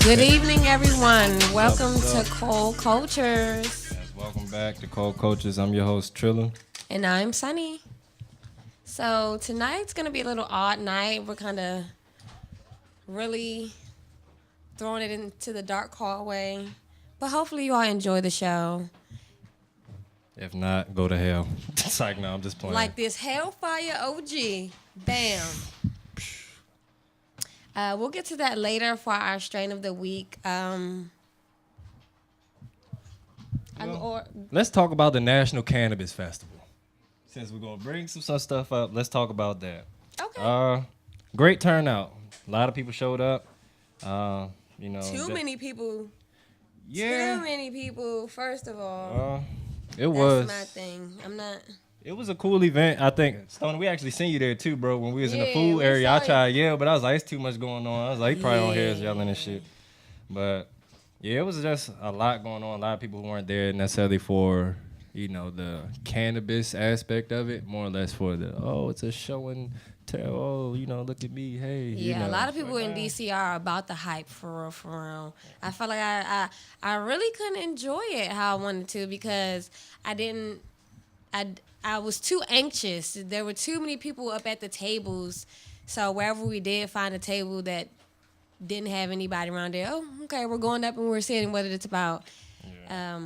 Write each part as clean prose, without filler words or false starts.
Good evening, everyone. Welcome to Cold Cultures. Yes, welcome back to Cold Cultures. I'm your host, Trilla. And I'm Sunny. So tonight's going to be a little odd night. We're kind of really throwing it into the dark hallway. But hopefully you all enjoy the show. If not, go to hell. It's like, no, I'm just playing. Like this Hellfire OG. Bam. We'll get to that later for our strain of the week. Let's talk about the National Cannabis Festival. Since we're going to bring some stuff up, let's talk about that. Okay. Great turnout. A lot of people showed up. Too many people. Yeah. Too many people, first of all. It was. That's my thing. I'm not. It was a cool event. I think, Stone, we actually seen you there too, bro. When we was in the food we area, I saw tried to yell, but I was like, it's too much going on. I was like, he probably on here yelling and shit. But, yeah, it was just a lot going on. A lot of people who weren't there necessarily for, the cannabis aspect of it. More or less for the, it's a show and tell, look at me, hey. Yeah, a lot of people in D.C. are about the hype, for real. I felt like I really couldn't enjoy it how I wanted to because I was too anxious. There were too many people up at the tables. So wherever we did find a table that didn't have anybody around there, okay, we're going up and we're seeing what it's about. Yeah.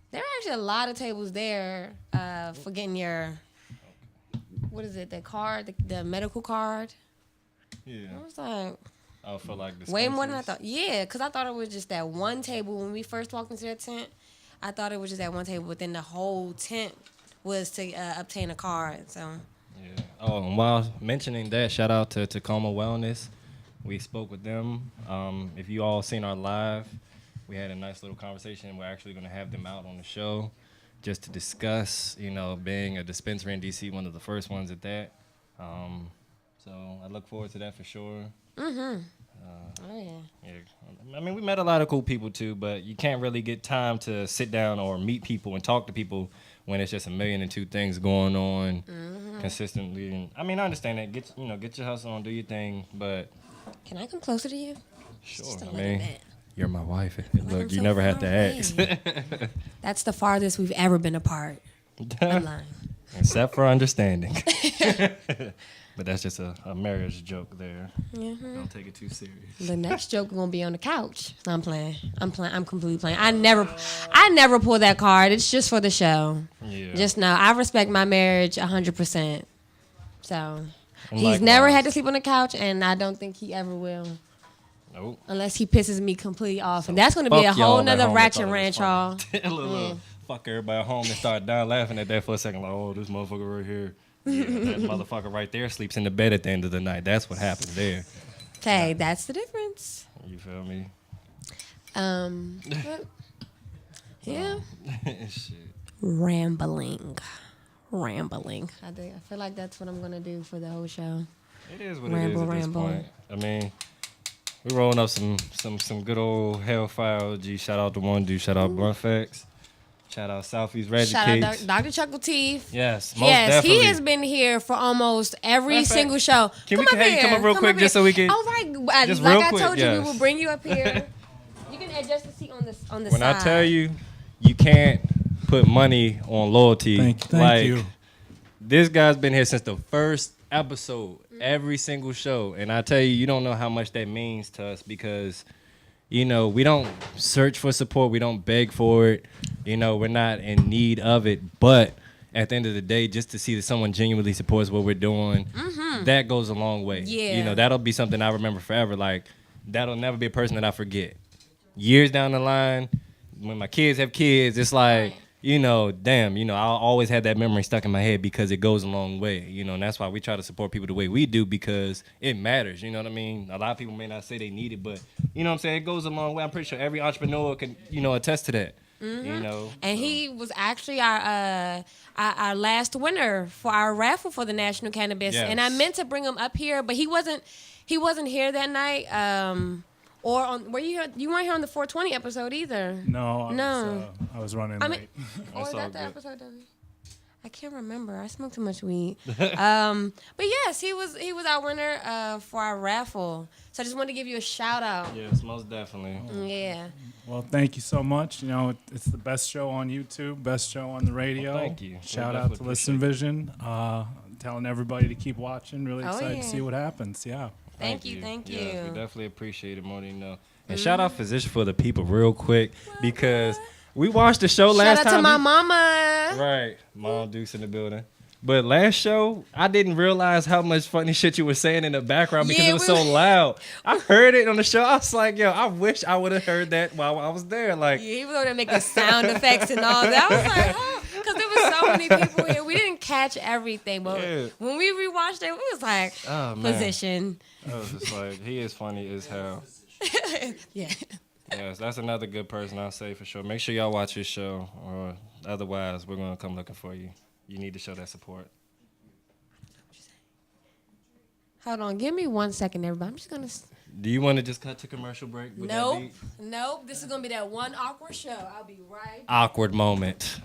There are actually a lot of tables there for getting your, what is it, the card, the medical card. Yeah. I was like, I feel like way more than I thought. Yeah, because I thought it was just that one table when we first walked into that tent. I thought it was just that one table, but then the whole tent was to obtain a card. So. Yeah. Oh, and while mentioning that, shout out to Tacoma Wellness. We spoke with them. If you all seen our live, we had a nice little conversation. We're actually going to have them out on the show just to discuss, being a dispensary in D.C., one of the first ones at that. So I look forward to that for sure. Mm-hmm. Yeah. I mean, we met a lot of cool people too, but you can't really get time to sit down or meet people and talk to people when it's just a million and two things going on consistently. And I mean, I understand that. Get your hustle on, do your thing, but can I come closer to you? Sure. Just a I little mean, bit. You're my wife. Look, you so never had to away. ask. That's the farthest we've ever been apart. I'm lying. Except for understanding. But that's just a marriage joke there. Mm-hmm. Don't take it too serious. The next joke gonna be on the couch. No, I'm playing. I'm completely playing. I never pull that card. It's just for the show. Yeah. Just know I respect my marriage 100%. So he's never had to sleep on the couch, and I don't think he ever will. Nope. Unless he pisses me completely off, and that's gonna be a whole nother ratchet ranch, y'all. Fuck everybody at home and start down laughing at that for a second. Like, oh, this motherfucker right here. Yeah, that motherfucker right there sleeps in the bed at the end of the night. That's what happens there. Okay, that's the difference. You feel me? Yeah. Shit. Rambling. I feel like that's what I'm gonna do for the whole show. It is what it is at this point. I mean, we're rolling up some good old Hellfire OG. Shout out to one dude. Shout out Blunt Facts. Shout out Southeast Reggie Shout Cakes. out Dr. Chuckle Teeth. Yes, most definitely. He has been here for almost every single show. Can we come up real quick just so we can? All right, just like real I quick, told you, yes. we will bring you up here. You can adjust the seat on the side. When I tell you, you can't put money on loyalty. Thank you. This guy's been here since the first episode, every single show, and I tell you, you don't know how much that means to us because. We don't search for support. We don't beg for it. We're not in need of it. But at the end of the day, just to see that someone genuinely supports what we're doing, that goes a long way. Yeah. That'll be something I remember forever. Like, that'll never be a person that I forget. Years down the line, when my kids have kids, it's like, I'll always have that memory stuck in my head because it goes a long way, and that's why we try to support people the way we do because it matters, you know what I mean? A lot of people may not say they need it, but, you know what I'm saying? It goes a long way. I'm pretty sure every entrepreneur can, attest to that, And he was actually our last winner for our raffle for the National Cannabis, and I meant to bring him up here, but he wasn't here that night, were you here? You weren't here on the 420 episode either. No. I was running late. Or was that the episode? I can't remember. I smoked too much weed. But yes, he was our winner for our raffle. So I just wanted to give you a shout out. Yes, most definitely. Yeah. Well, thank you so much. You know, it's the best show on YouTube, best show on the radio. Well, thank you. Shout We out to definitely Listen appreciate Vision. Telling everybody to keep watching. Really Oh, excited yeah. to see what happens. Yeah. Thank you. Thank you. Yes, we definitely appreciate it more than you know. And shout out Physician for the people real quick because we watched the show last time. Shout out to my mama. Right. Mom Dukes in the building. But last show, I didn't realize how much funny shit you were saying in the background because Yeah, it was so loud. I heard it on the show. I was like, yo, I wish I would have heard that while I was there. Like, Yeah, he was over there making sound effects and all that. I was like, oh, because there was so many people here. We didn't catch everything, but Yeah. when we rewatched it, we was like, oh, man. Physician. I was just like, he is funny as hell. Yeah. Yes, that's another good person, I'll say for sure. Make sure y'all watch his show, or otherwise, we're going to come looking for you. You need to show that support. Hold on. Give me 1 second, everybody. I'm just going to... Do you want to just cut to commercial break? With that Nope. beat? Nope. This is going to be that one awkward show. I'll be right back. Awkward moment.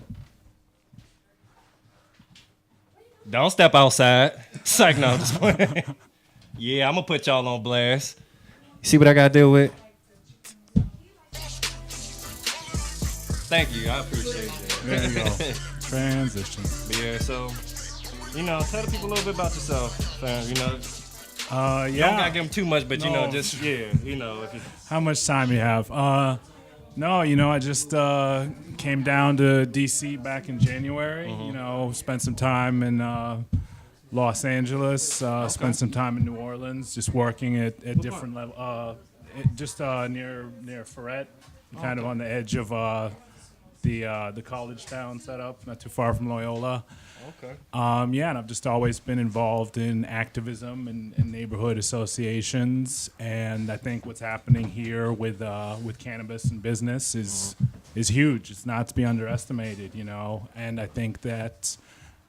Don't step outside. It's like, no, just playing. Yeah, I'm going to put y'all on blast. You see what I got to deal with? Thank you. I appreciate that. There you go. Transition. But yeah, so, you know, tell the people a little bit about yourself, fam. You know, you don't got to give them too much, but, you know, No. just, yeah, you know. If you, How much time you have? No, you know, I just came down to D.C. back in January. You know, spent some time in Los Angeles, spent some time in New Orleans, just working at different level, just near Ferret, kind of on the edge of the college town setup, not too far from Loyola. okay. Yeah, and I've just always been involved in activism and neighborhood associations, and I think what's happening here with cannabis and business is huge. It's not to be underestimated, you know. And I think that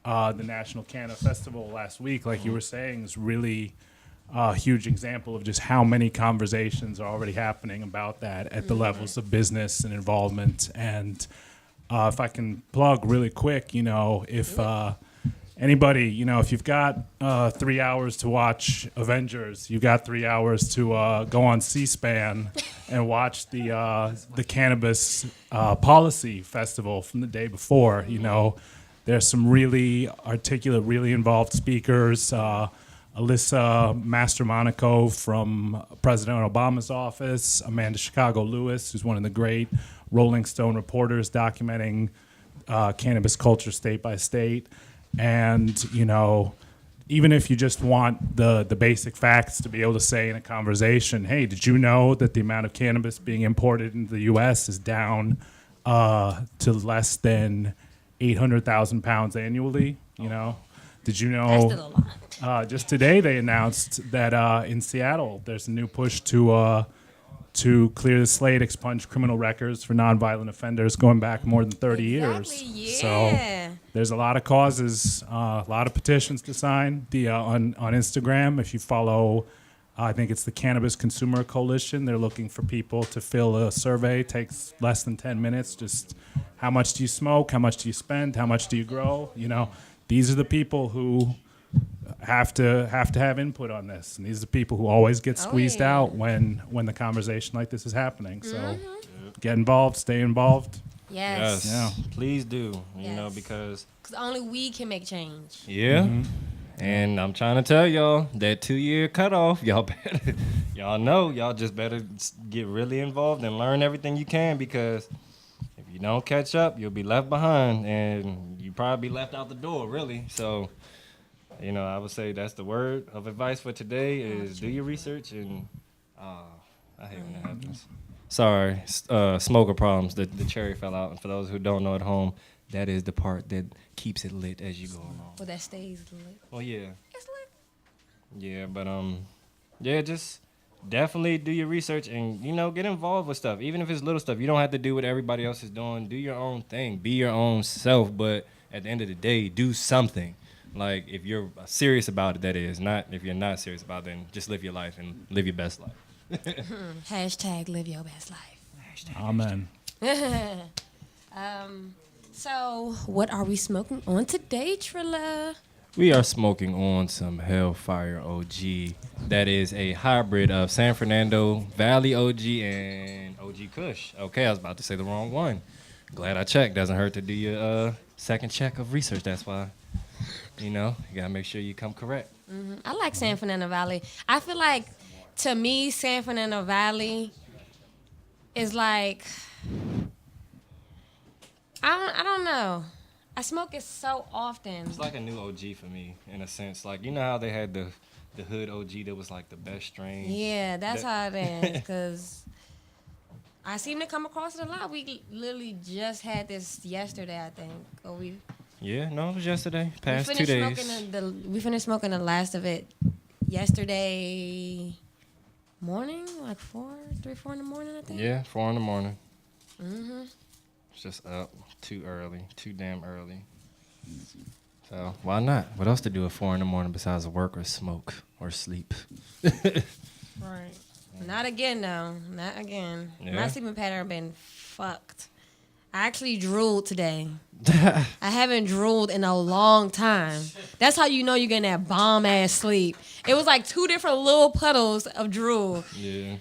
the National Canna Festival last week, like you were saying, is really a huge example of just how many conversations are already happening about that at the levels of business and involvement. And if I can plug really quick, you know, if anybody, you know, if you've got 3 hours to watch Avengers, you've got 3 hours to go on C-SPAN and watch the Cannabis Policy Festival from the day before. You know, there's some really articulate, really involved speakers. Alyssa Mastromonaco from President Obama's office, Amanda Chicago Lewis, who's one of the great Rolling Stone reporters documenting cannabis culture state by state. And, you know, even if you just want the basic facts to be able to say in a conversation, hey, did you know that the amount of cannabis being imported into the U.S. is down to less than 800,000 pounds annually, you know? Did you know? That's still a lot. Just today, they announced that in Seattle, there's a new push to clear the slate, expunge criminal records for nonviolent offenders going back more than 30 years. Yeah. So there's a lot of causes, a lot of petitions to sign. On Instagram, if you follow, I think it's the Cannabis Consumer Coalition, they're looking for people to fill a survey. It takes less than 10 minutes. Just how much do you smoke? How much do you spend? How much do you grow? You know, these are the people who have to have input on this, and these are the people who always get squeezed yeah. out when the conversation like this is happening. So get involved, stay involved. Yes. Yeah. Please do, you know, Yes. because Because only we can make change. yeah. And I'm trying to tell y'all that 2-year cutoff, y'all better, y'all know, y'all just better get really involved and learn everything you can, because if you don't catch up, you'll be left behind and you probably be left out the door, really. So, you know, I would say that's the word of advice for today is do your research and I hate when that happens. Sorry, smoker problems. The cherry fell out. And for those who don't know at home, that is the part that keeps it lit as you go along. Well, that stays lit. Well, yeah. It's lit. Yeah, but yeah, just definitely do your research and, you know, get involved with stuff. Even if it's little stuff, you don't have to do what everybody else is doing. Do your own thing. Be your own self, but at the end of the day, do something. Like, if you're serious about it, that is. Not if you're not serious about it, then just live your life and live your best life. Hashtag live your best life. Amen. So, what are we smoking on today, Trilla? We are smoking on some Hellfire OG. That is a hybrid of San Fernando Valley OG and OG Kush. Okay, I was about to say the wrong one. Glad I checked. Doesn't hurt to do your second check of research. That's why, you gotta make sure you come correct. I like San Fernando Valley. I feel like, to me, San Fernando Valley is like, I don't know. I smoke it so often. It's like a new OG for me, in a sense. Like, you know how they had the hood OG that was like the best strain? Yeah, that's how it is. Because I seem to come across it a lot. We literally just had this yesterday, I think. Yeah, no, it was yesterday. Past we 2 days. We finished smoking the last of it yesterday morning, like 4 in the morning, I think. Yeah, 4 in the morning. It's just up too early, too damn early. So why not? What else to do at 4 in the morning besides work or smoke or sleep? Right. Not again, though. Not again. Yeah. My sleeping pattern been fucked. I actually drooled today. I haven't drooled in a long time. That's how you know you're getting that bomb-ass sleep. It was like 2 different little puddles of drool. Yeah,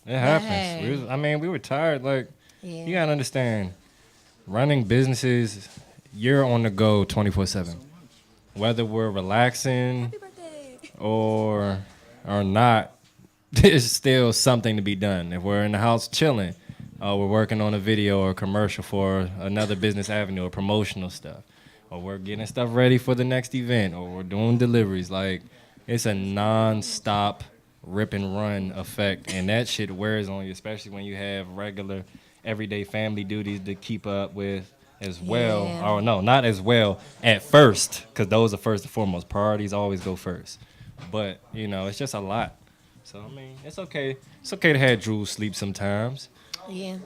it happens. We were tired. Like, Yeah. you gotta understand, running businesses, you're on the go 24/7. Whether we're relaxing Happy birthday. or not, there's still something to be done. If we're in the house chilling, we're working on a video or a commercial for another business avenue or promotional stuff, or we're getting stuff ready for the next event, or we're doing deliveries. Like, it's a non-stop rip and run effect, and that shit wears on you, especially when you have regular everyday family duties to keep up with as well. Yeah. Or no, not as well at first, because those are first and foremost. Priorities always go first. But, it's just a lot. So, it's okay. It's okay to have drool sleep sometimes. Yeah.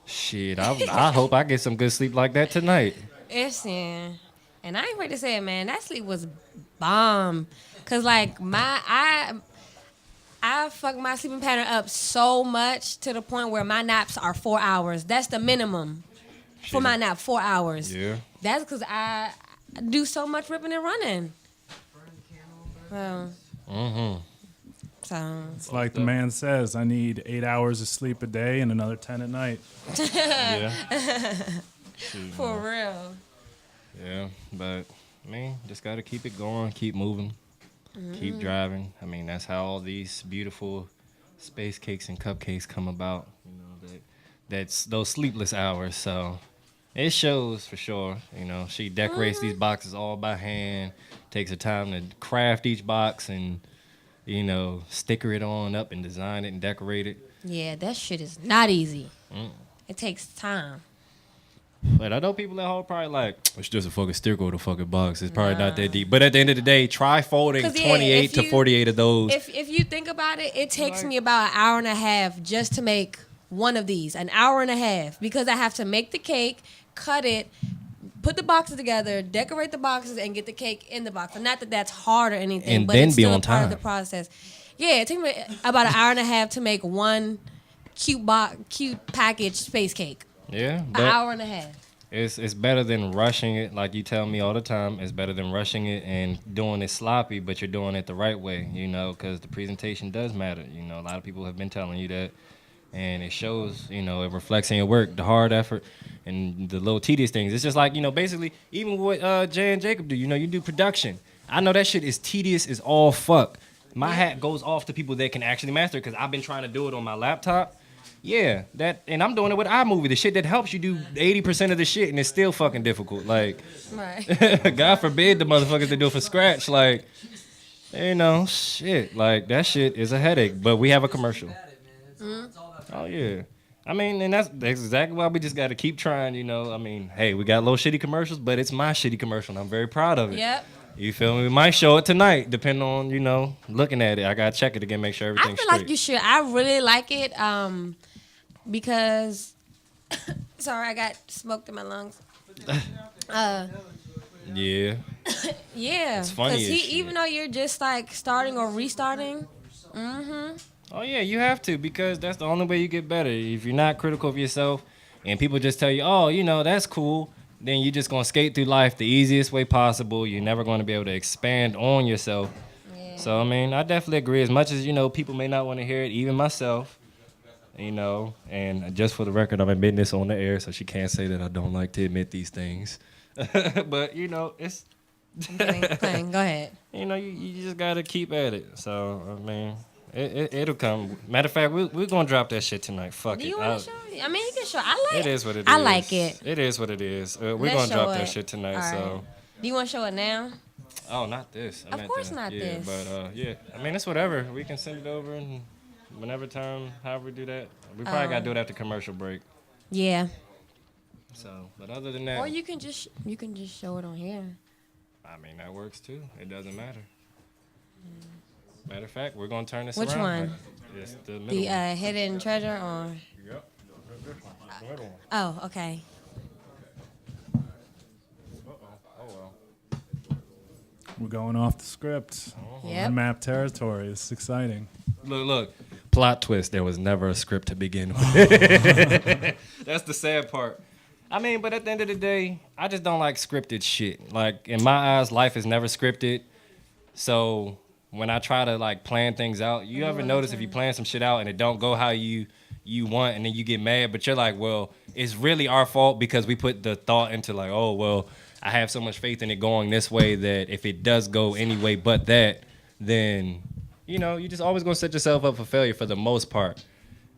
Shit, I hope I get some good sleep like that tonight. And I ain't afraid to say it, man. That sleep was bomb. Cause like I fucked my sleeping pattern up so much to the point where my naps are 4 hours. That's the minimum for my nap, 4 hours. Yeah. That's because I do so much ripping and running. So It's like the man says, I need 8 hours of sleep a day and another 10 at night. Yeah. Shoot, for real. Yeah, but just gotta keep it going, keep moving, keep driving. That's how all these beautiful space cakes and cupcakes come about. That's those sleepless hours. So it shows for sure. She decorates these boxes all by hand, takes her time to craft each box and sticker it on up and design it and decorate it. Yeah, that shit is not easy. It takes time. But I know people at home probably like, it's just a fucking sticker with a fucking box. It's probably not that deep. But at the end of the day, try folding 28 to 48 of those. If you think about it, it takes me about an hour and a half just to make one of these. An hour and a half. Because I have to make the cake, cut it, put the boxes together, decorate the boxes, and get the cake in the box. And not that that's hard or anything, And but then it's be still on a part of time. the process. Yeah, it takes me about an hour and a half to make one cute packaged space cake. Yeah, An but hour and a half. it's better than rushing it. Like you tell me all the time, it's better than rushing it and doing it sloppy, but you're doing it the right way, because the presentation does matter. A lot of people have been telling you that. And it shows, it reflects in your work, the hard effort and the little tedious things. It's just like, basically, even what Jay and Jacob do, you do production. I know that shit is tedious as all fuck. My hat goes off to people that can actually master it because I've been trying to do it on my laptop. Yeah, and I'm doing it with iMovie, the shit that helps you do 80% of the shit, and it's still fucking difficult. Like, Right. God forbid the motherfuckers that do it for scratch. Like, shit. Like, that shit is a headache. But we have a commercial. Oh, yeah. And that's exactly why we just got to keep trying, Hey, we got little shitty commercials, but it's my shitty commercial, and I'm very proud of it. Yep. You feel me? We might show it tonight, depending on, looking at it. I got to check it again, make sure I everything's feel straight. like you should. I really like it because, sorry, I got smoked in my lungs. Yeah. Yeah. It's funny as shit. Even though you're just like starting or restarting, Oh, yeah, you have to, because that's the only way you get better. If you're not critical of yourself and people just tell you, oh, that's cool, then you're just gonna skate through life the easiest way possible. You're never gonna be able to expand on yourself. Yeah. So I mean, I definitely agree. As much as people may not want to hear it, even myself. And just for the record, I'm admitting this on the air, so she can't say that I don't like to admit these things. But it's I'm playing. Go ahead. you just gotta keep at it. So I mean, it'll come. Matter of fact, we're gonna drop that shit tonight. Fuck Do it. you want to show me? I mean, you can show. I like It is what it is. I like it. It is what it is. We're Let's gonna drop show that it. shit tonight. All right. So. Do you want to show it now? Oh, not this. I Of meant course to- not yeah, this. But yeah, I mean it's whatever. We can send it over and whenever time, however we do that. We probably gotta do it after commercial break. Yeah. So, but other than that, Or you can just show it on here. I mean that works too. It doesn't matter. Matter of fact, we're gonna turn this Which around. one? It's the middle The one. hidden treasure or? Yep. The middle one. Oh, okay. Oh well. We're going off the script. Yep. Unmapped territory. It's exciting. Look. Plot twist. There was never a script to begin with. That's the sad part. I mean, but at the end of the day, I just don't like scripted shit. Like, in my eyes, life is never scripted. So, when I try to, like, plan things out, you ever notice if you plan some shit out and it don't go how you want and then you get mad, but you're like, well, it's really our fault because we put the thought into, like, oh, well, I have so much faith in it going this way that if it does go any way but that, then... you're just always going to set yourself up for failure for the most part.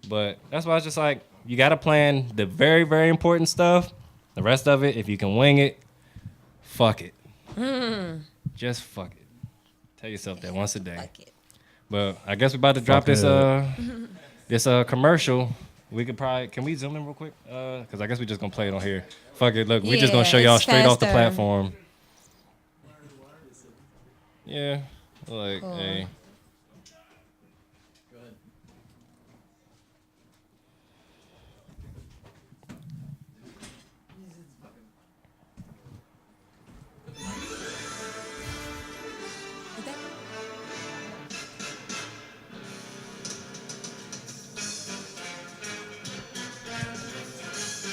But that's why it's just like, you got to plan the very, very important stuff. The rest of it, if you can wing it, fuck it. Just fuck it. Tell yourself that once a day. Fuck it. But I guess we're about to drop Fuck this commercial. We could probably, can we zoom in real quick? Because I guess we're just going to play it on here. Fuck it, look, we're just going to show Yeah, y'all it's straight off the faster. platform. Yeah, like, Cool. hey. Is that-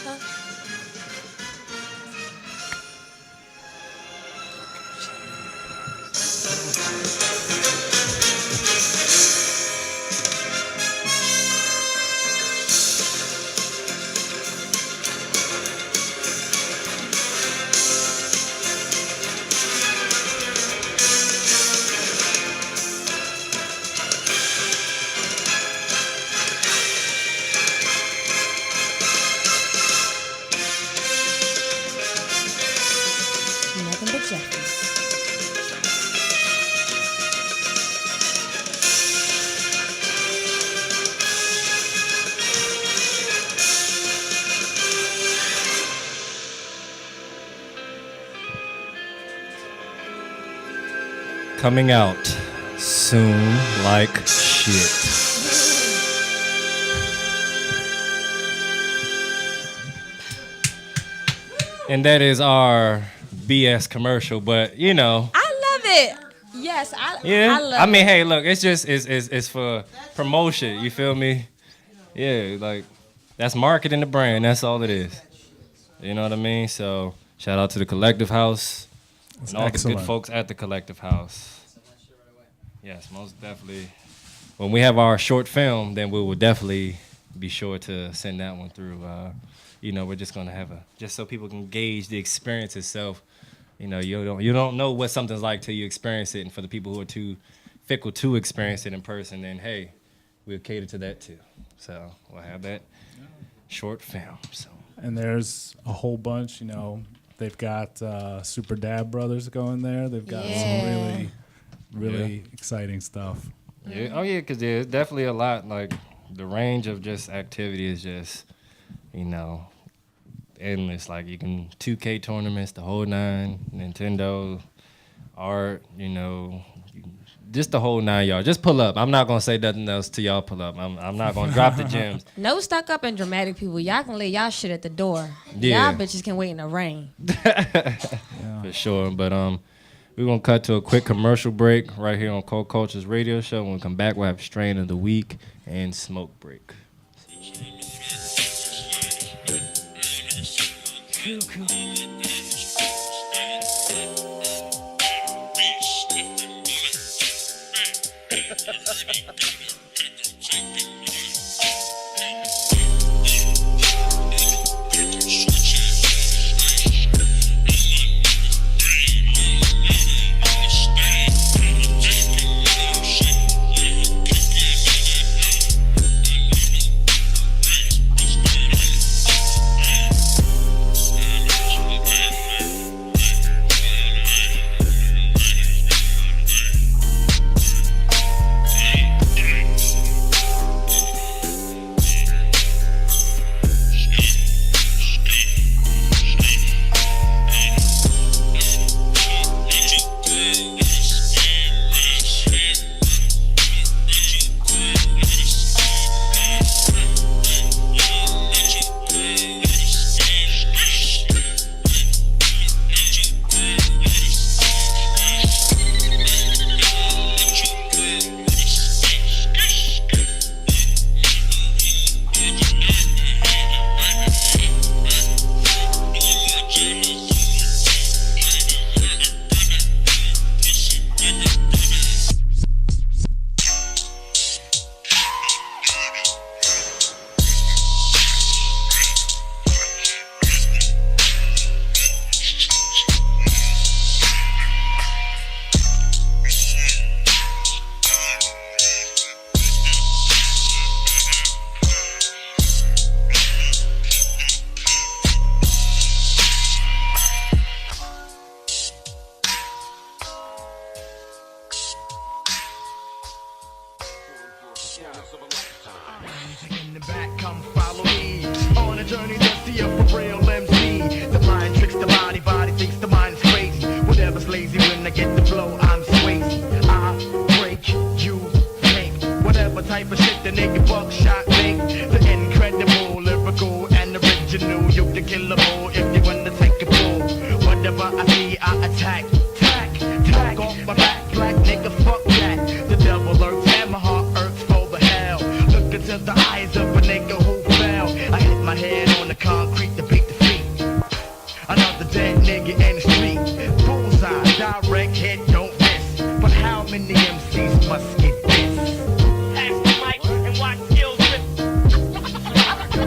Huh? Nothing but Jeffries. Coming out soon like shit. And that is our BS commercial, but I love it. Yes, yeah. I love I mean, it. hey, look, it's just it's for promotion. You feel me? Yeah, like that's marketing the brand. That's all it is. You know what I mean? So shout out to the Collective House and all the excellent. good folks at the Collective House. Yes, most definitely. When we have our short film, then we will definitely be sure to send that one through. We're just gonna have just so people can gauge the experience itself. You don't know what something's like till you experience it, and for the people who are too fickle to experience it in person, then hey, we'll cater to that too. So we'll have that short film. So And there's a whole bunch, they've got Super Dab Brothers going there. They've got some really exciting stuff. yeah, oh yeah, because there's definitely a lot. Like the range of just activity is just endless. Like you can 2K tournaments, the whole nine, Nintendo, art, just the whole nine, y'all. Just pull up. I'm not gonna say nothing else till y'all pull up. I'm not gonna drop the gems. No stuck up and dramatic people. Y'all can lay y'all shit at the door. Yeah. Y'all bitches can wait in the rain. For sure. But we're gonna cut to a quick commercial break right here on Cold Culture's radio show. When we come back, we'll have Strain of the Week and Smoke Break. Cool. for real MC. The mind tricks the body, body thinks the mind's crazy. Whatever's lazy when I get the flow, I'm swayzy. I break, you take. Whatever type of shit the nigga buckshot make. The incredible, lyrical, and original. You the killable if you wanna take a pull. Whatever I see, I attack. Talk off my back, black nigga, fuck that. The devil lurks and my heart irks for the hell. Look into the eyes of a nigga who fell. I hit my head on the concrete to beat the feet. Another dead nigga in the street. Bullseye, direct hit, don't miss. But how many MCs must get this? Pass the mic and watch skills rip.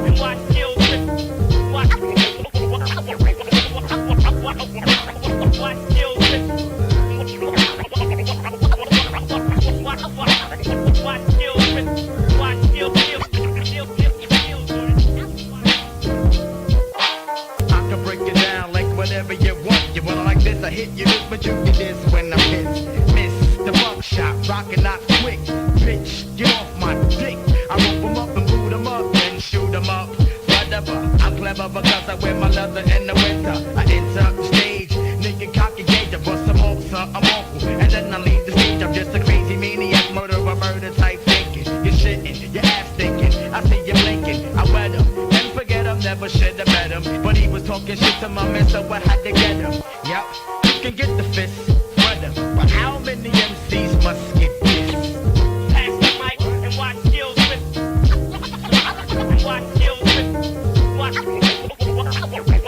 And watch skills rip. Watch skills rip. I hit you this, but you get this when I miss the buckshot, rockin' not quick. Bitch, get off my dick. I rope 'em up and boot 'em up and shoot 'em up. Whatever, I'm clever because I wear my leather in the winter. I enter the stage, nigga cocky gauge, I bust some hoes, I'm awful. And then I leave the stage, I'm just a crazy maniac, murderer, murder type thinking. You're shitting, your ass thinking, I see you blinking. I wet him, then forget him, never should've met him. But he was talking shit to my man, so I had to get him. Yep. Can get the fist, brother. But how many MCs must get this? Pass the mic and watch skills rip. And watch skills rip. Watch skills rip.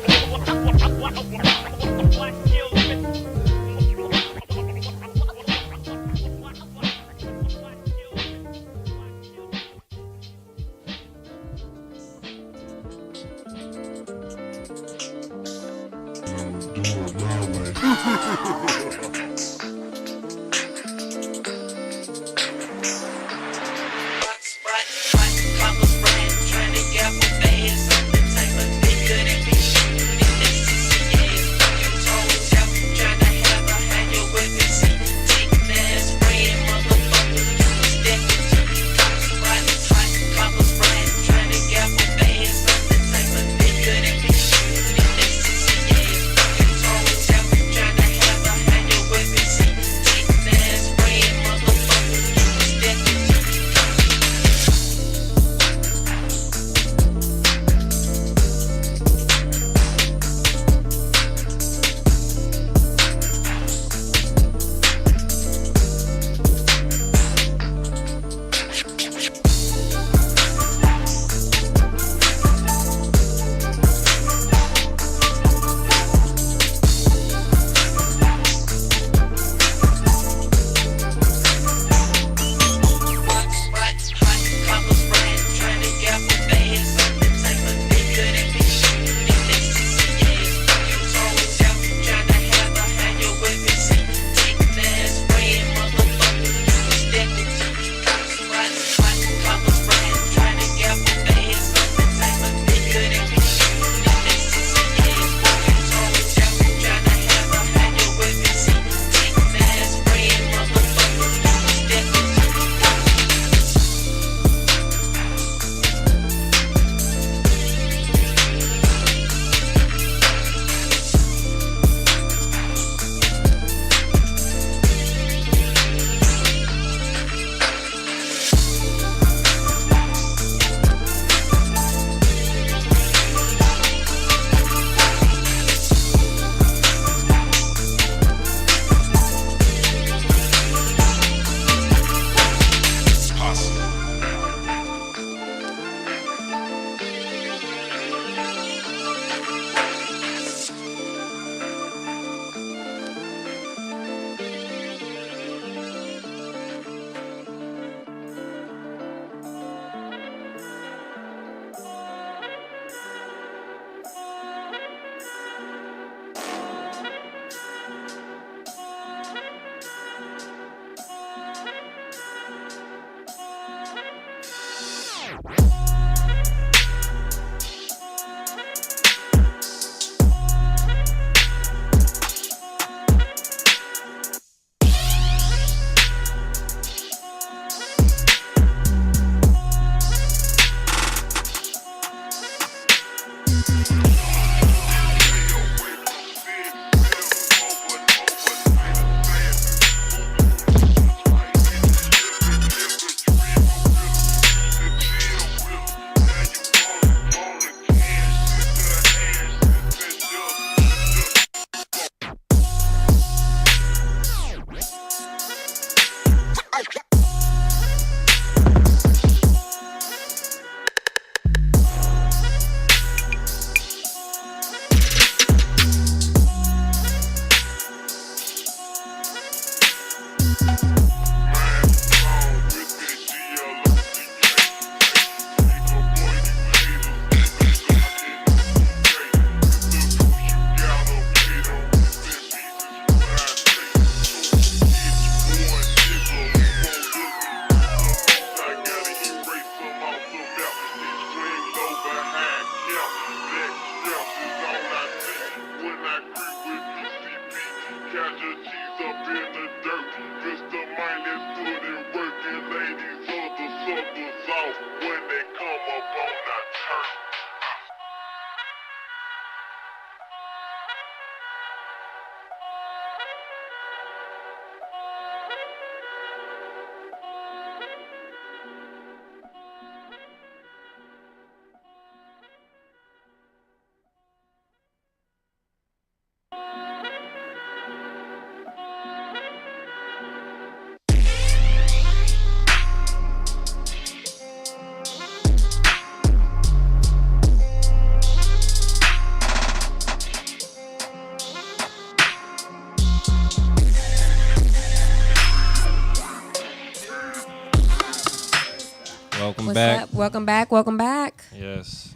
back. up? Welcome back. Welcome back. Yes.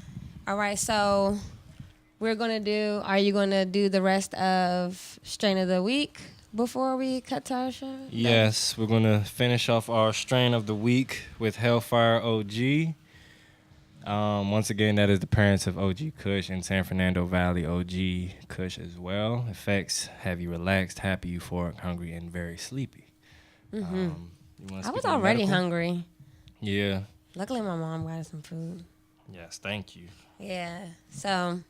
All right, so are you gonna do the rest of strain of the week before we cut to our show? Yes, we're gonna finish off our strain of the week with Hellfire OG. Once again, that is the parents of OG Kush and San Fernando Valley OG Kush as well. Effects have you relaxed, happy, euphoric, hungry, and very sleepy. I was already hungry. Yeah. Luckily, my mom got us some food. Yes, thank you. Yeah. So,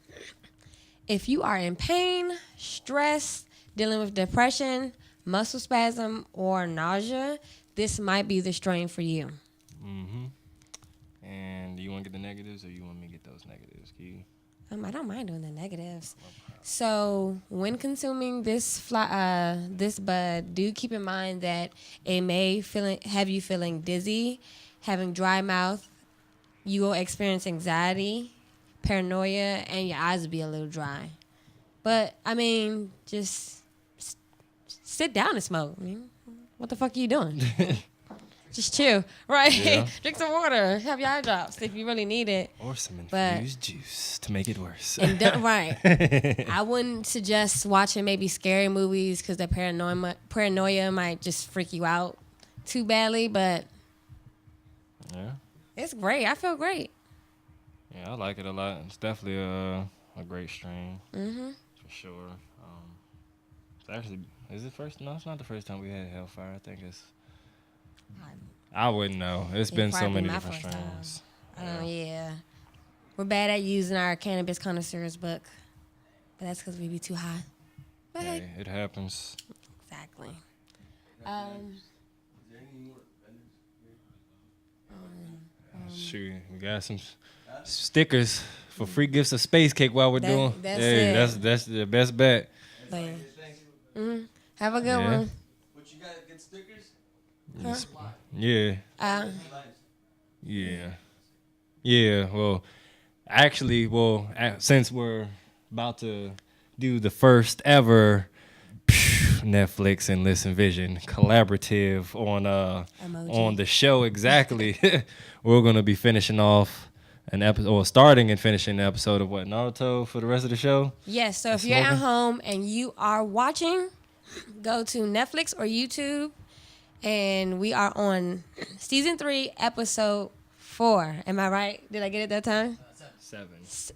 if you are in pain, stress, dealing with depression, muscle spasm, or nausea, this might be the strain for you. Mm-hmm. And do you want to get the negatives or you want me to get those negatives? Can you? I don't mind doing the negatives. So when consuming this bud, do keep in mind that it may have you feeling dizzy, having dry mouth. You will experience anxiety, paranoia, and your eyes will be a little dry. But I mean, just sit down and smoke. I mean, what the fuck are you doing? Just chill, right? Yeah. Drink some water. Have your eye drops if you really need it. Or some infused juice to make it worse. And right. I wouldn't suggest watching maybe scary movies because the paranoia might just freak you out too badly. But Yeah. it's great. I feel great. Yeah, I like it a lot. It's definitely a great strain. Mm-hmm. For sure. It's actually, is it first? No, it's not the first time we had Hellfire. I think it's, I wouldn't know. It's been so probably many my different first time. strains. Yeah. We're bad at using our cannabis connoisseurs book. But that's because we be too high. But Hey, it happens. exactly. Shoot, we got some stickers for free gifts of space cake while we're doing. That's Hey, it. that's the best bet. But, have a good Yeah. one. What you got? Get stickers? Yes. Yeah. Nice. Yeah. Well, actually, since we're about to do the first ever Netflix and Listen Vision collaborative on the show, exactly, we're gonna be finishing off an episode, or starting and finishing the episode of what, Naruto for the rest of the show. Yes, so if you're at home and you are watching, go to Netflix or YouTube, and we are on season 3, episode 4. Am I right? Did I get it that time? 7. It's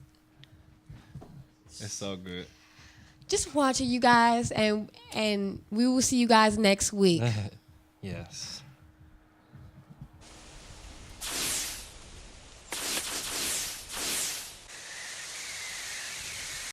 so good. Just watch it, you guys, and we will see you guys next week. Yes.